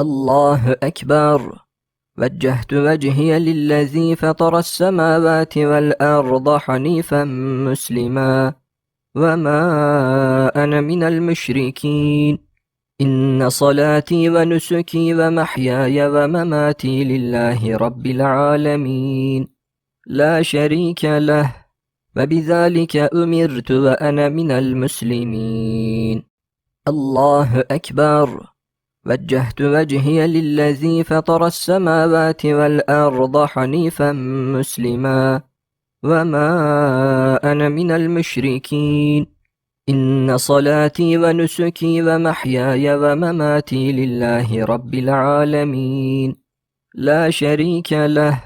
الله أكبر. وجهت وجهي للذي فطر السماوات والأرض حنيفا مسلما وما أنا من المشركين. إن صلاتي ونسكي ومحياي ومماتي لله رب العالمين لا شريك له وبذلك أمرت وأنا من المسلمين. الله أكبر. وجهت وجهي للذي فطر السماوات والأرض حنيفا مسلما وما أنا من المشركين. إن صلاتي ونسكي ومحياي ومماتي لله رب العالمين لا شريك له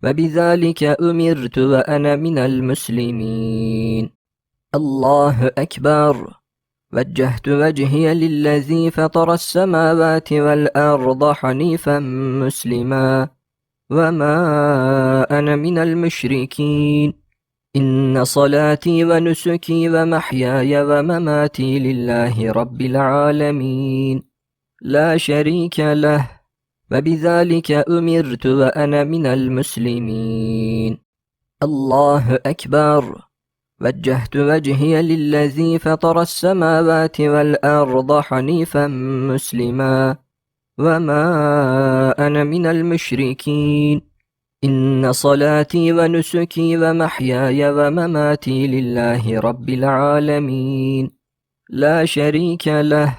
وبذلك أمرت وأنا من المسلمين. الله أكبر. وجهت وجهي للذي فطر السماوات والأرض حنيفا مسلما وما أنا من المشركين. إن صلاتي ونسكي ومحياي ومماتي لله رب العالمين لا شريك له وبذلك أمرت وأنا من المسلمين. الله أكبر. وجهت وجهي للذي فطر السماوات والأرض حنيفا مسلما وما أنا من المشركين. إن صلاتي ونسكي ومحياي ومماتي لله رب العالمين لا شريك له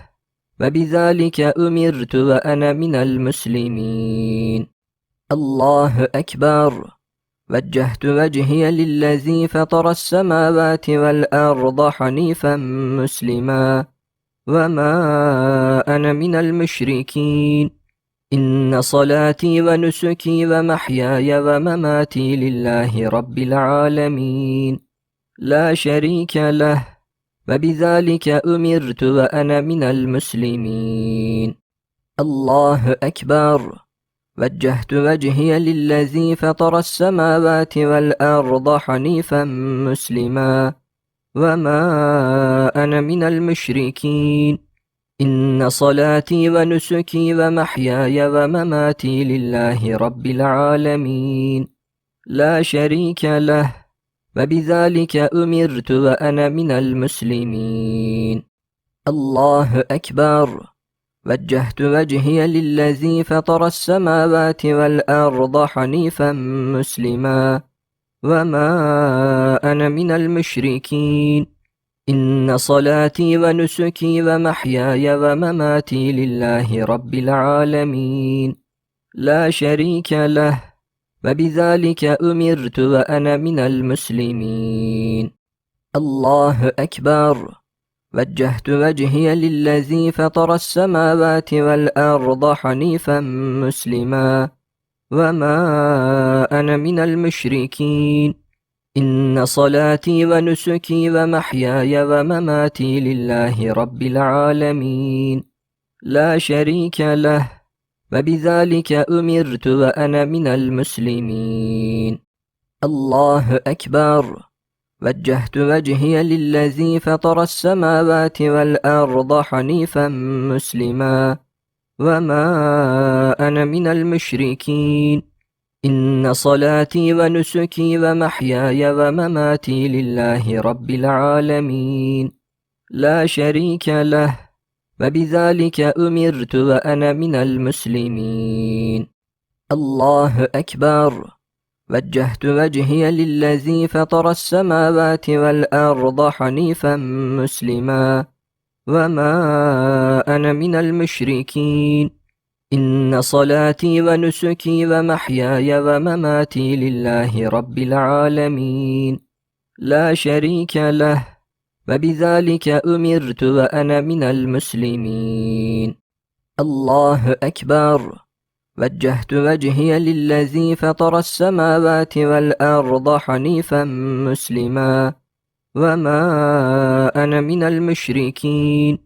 وبذلك أمرت وأنا من المسلمين. الله أكبر. وجهت وجهي للذي فطر السماوات والأرض حنيفا مسلما وما أنا من المشركين. إن صلاتي ونسكي ومحياي ومماتي لله رب العالمين لا شريك له وبذلك أمرت وأنا من المسلمين. الله أكبر. وجهت وجهي للذي فطر السماوات والأرض حنيفا مسلما وما أنا من المشركين. إن صلاتي ونسكي ومحياي ومماتي لله رب العالمين لا شريك له وبذلك أمرت وأنا من المسلمين. الله أكبر. وجهت وجهي للذي فطر السماوات والأرض حنيفا مسلما وما أنا من المشركين. إن صلاتي ونسكي ومحياي ومماتي لله رب العالمين لا شريك له وبذلك أمرت وأنا من المسلمين. الله أكبر. وجهت وجهي للذي فطر السماوات والأرض حنيفا مسلما وما أنا من المشركين. إن صلاتي ونسكي ومحياي ومماتي لله رب العالمين لا شريك له وبذلك أمرت وأنا من المسلمين. الله أكبر. وجهت وجهي للذي فطر السماوات والأرض حنيفا مسلما وما أنا من المشركين. إن صلاتي ونسكي ومحياي ومماتي لله رب العالمين لا شريك له وبذلك أمرت وأنا من المسلمين. الله أكبر. وجهت وجهي للذي فطر السماوات والأرض حنيفا مسلما وما أنا من المشركين. إن صلاتي ونسكي ومحياي ومماتي لله رب العالمين لا شريك له وبذلك أمرت وأنا من المسلمين. الله أكبر. وجهت وجهي للذي فطر السماوات والأرض حنيفا مسلما وما أنا من المشركين.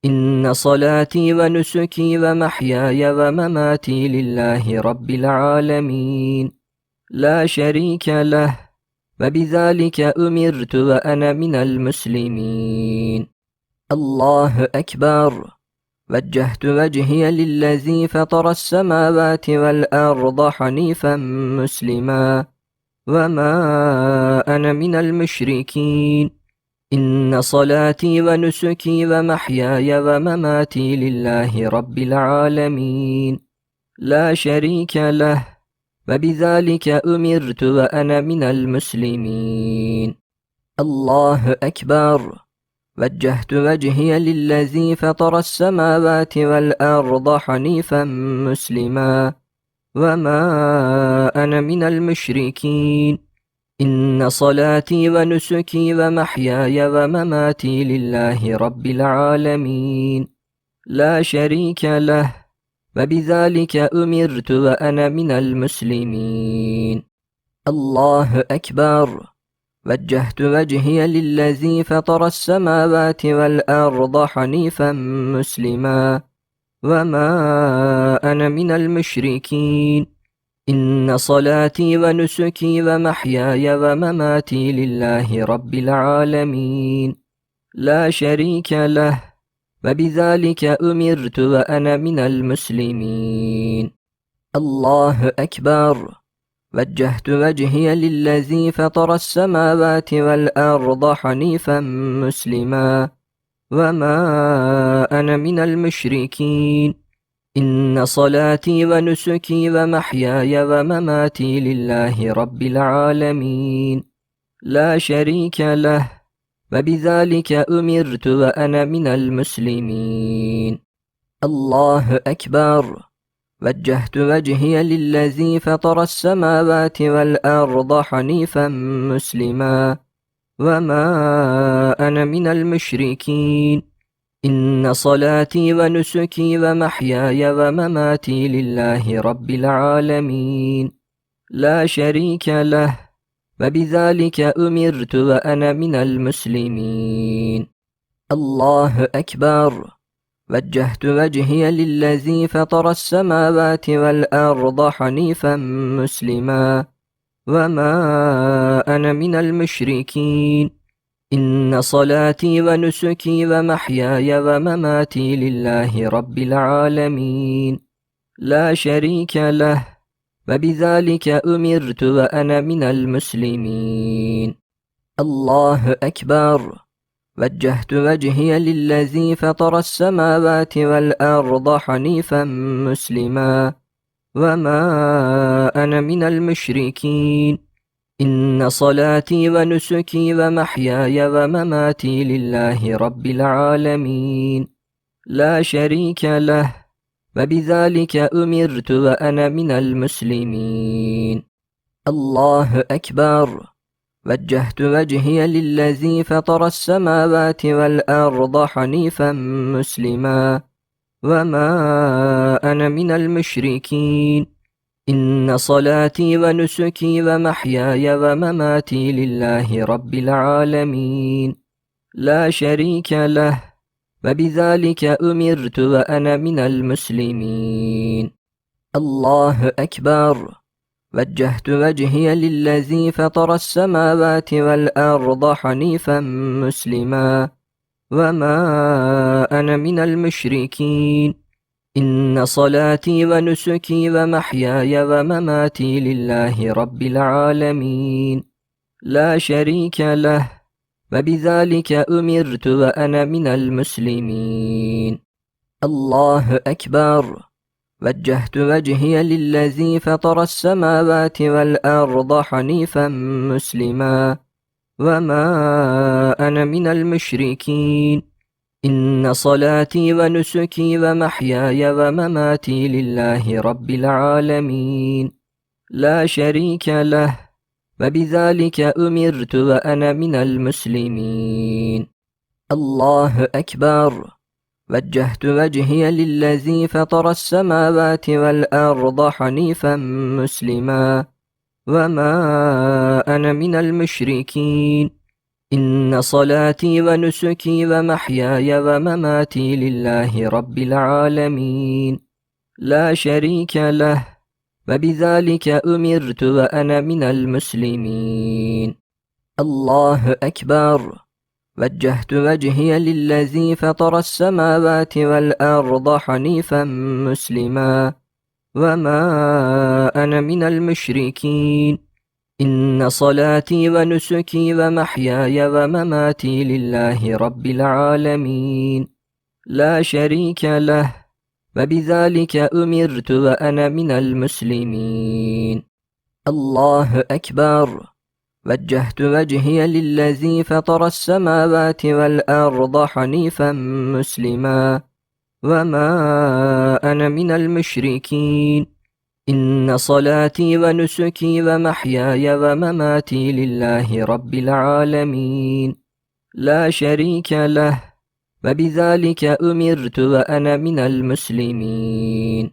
إن صلاتي ونسكي ومحياي ومماتي لله رب العالمين لا شريك له وبذلك أمرت وأنا من المسلمين. الله أكبر. وجهت وجهي للذي فطر السماوات والأرض حنيفا مسلما وما أنا من المشركين إن صلاتي ونسكي ومحياي ومماتي لله رب العالمين لا شريك له وبذلك أمرت وأنا من المسلمين الله أكبر وجهت وجهي للذي فطر السماوات والأرض حنيفا مسلما وما أنا من المشركين إن صلاتي ونسكي ومحياي ومماتي لله رب العالمين لا شريك له وبذلك أمرت وأنا من المسلمين الله أكبر وجهت وجهي للذي فطر السماوات والأرض حنيفا مسلما وما أنا من المشركين إن صلاتي ونسكي ومحياي ومماتي لله رب العالمين لا شريك له وبذلك أمرت وأنا من المسلمين الله أكبر وجهت وجهي للذي فطر السماوات والأرض حنيفا مسلما وما أنا من المشركين إن صلاتي ونسكي ومحياي ومماتي لله رب العالمين لا شريك له وبذلك أمرت وأنا من المسلمين الله أكبر وجهت وجهي للذي فطر السماوات والأرض حنيفا مسلما وما أنا من المشركين إن صلاتي ونسكي ومحياي ومماتي لله رب العالمين لا شريك له وبذلك أمرت وأنا من المسلمين الله أكبر وجهت وجهي للذي فطر السماوات والأرض حنيفا مسلما وما أنا من المشركين إن صلاتي ونسكي ومحياي ومماتي لله رب العالمين لا شريك له وبذلك أمرت وأنا من المسلمين الله أكبر وجهت وجهي للذي فطر السماوات والأرض حنيفا مسلما وما أنا من المشركين إن صلاتي ونسكي ومحياي ومماتي لله رب العالمين لا شريك له وبذلك أمرت وأنا من المسلمين الله أكبر وجهت وجهي للذي فطر السماوات والأرض حنيفا مسلما وما أنا من المشركين إن صلاتي ونسكي ومحياي ومماتي لله رب العالمين لا شريك له وبذلك أمرت وأنا من المسلمين الله أكبر وجهت وجهي للذي فطر السماوات والأرض حنيفا مسلما وما أنا من المشركين إن صلاتي ونسكي ومحياي ومماتي لله رب العالمين لا شريك له وبذلك أمرت وأنا من المسلمين الله أكبر وجهت وجهي للذي فطر السماوات والأرض حنيفا مسلما وما أنا من المشركين إن صلاتي ونسكي ومحياي ومماتي لله رب العالمين لا شريك له وبذلك أمرت وأنا من المسلمين الله أكبر وجهت وجهي للذي فطر السماوات والأرض حنيفا مسلما وما أنا من المشركين إن صلاتي ونسكي ومحياي ومماتي لله رب العالمين لا شريك له وبذلك أمرت وأنا من المسلمين الله أكبر وجهت وجهي للذي فطر السماوات والأرض حنيفا مسلما وما أنا من المشركين إن صلاتي ونسكي ومحياي ومماتي لله رب العالمين لا شريك له وبذلك أمرت وأنا من المسلمين الله أكبر وجهت وجهي للذي فطر السماوات والأرض حنيفا مسلما وما أنا من المشركين إن صلاتي ونسكي ومحياي ومماتي لله رب العالمين لا شريك له وبذلك أمرت وأنا من المسلمين